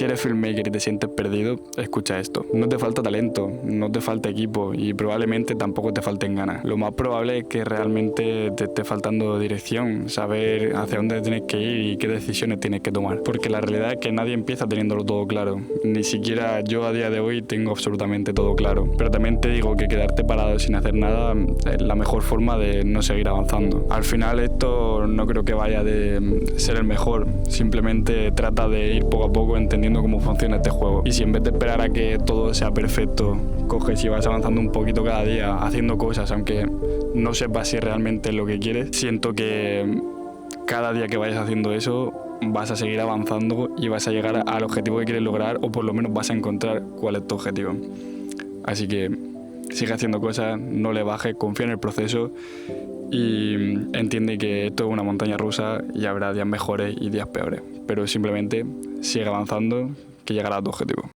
Si eres filmmaker y te sientes perdido, escucha esto. No te falta talento, no te falta equipo y probablemente tampoco te falten ganas. Lo más probable es que realmente te esté faltando dirección, saber hacia dónde tienes que ir y qué decisiones tienes que tomar. Porque la realidad es que nadie empieza teniéndolo todo claro. Ni siquiera yo a día de hoy tengo absolutamente todo claro. Pero también te digo que quedarte parado sin hacer nada es la mejor forma de no seguir avanzando. Al final esto no creo que vaya de ser el mejor, simplemente trata de ir poco a poco entendiendo cómo funciona este juego. Y si en vez de esperar a que todo sea perfecto, coges y vas avanzando un poquito cada día, haciendo cosas, aunque no sepas si realmente es lo que quieres, siento que cada día que vayas haciendo eso vas a seguir avanzando y vas a llegar al objetivo que quieres lograr, o por lo menos vas a encontrar cuál es tu objetivo. Así que sigue haciendo cosas, no le bajes, confía en el proceso y entiende que esto es una montaña rusa y habrá días mejores y días peores, pero simplemente sigue avanzando, que llegará a tu objetivo.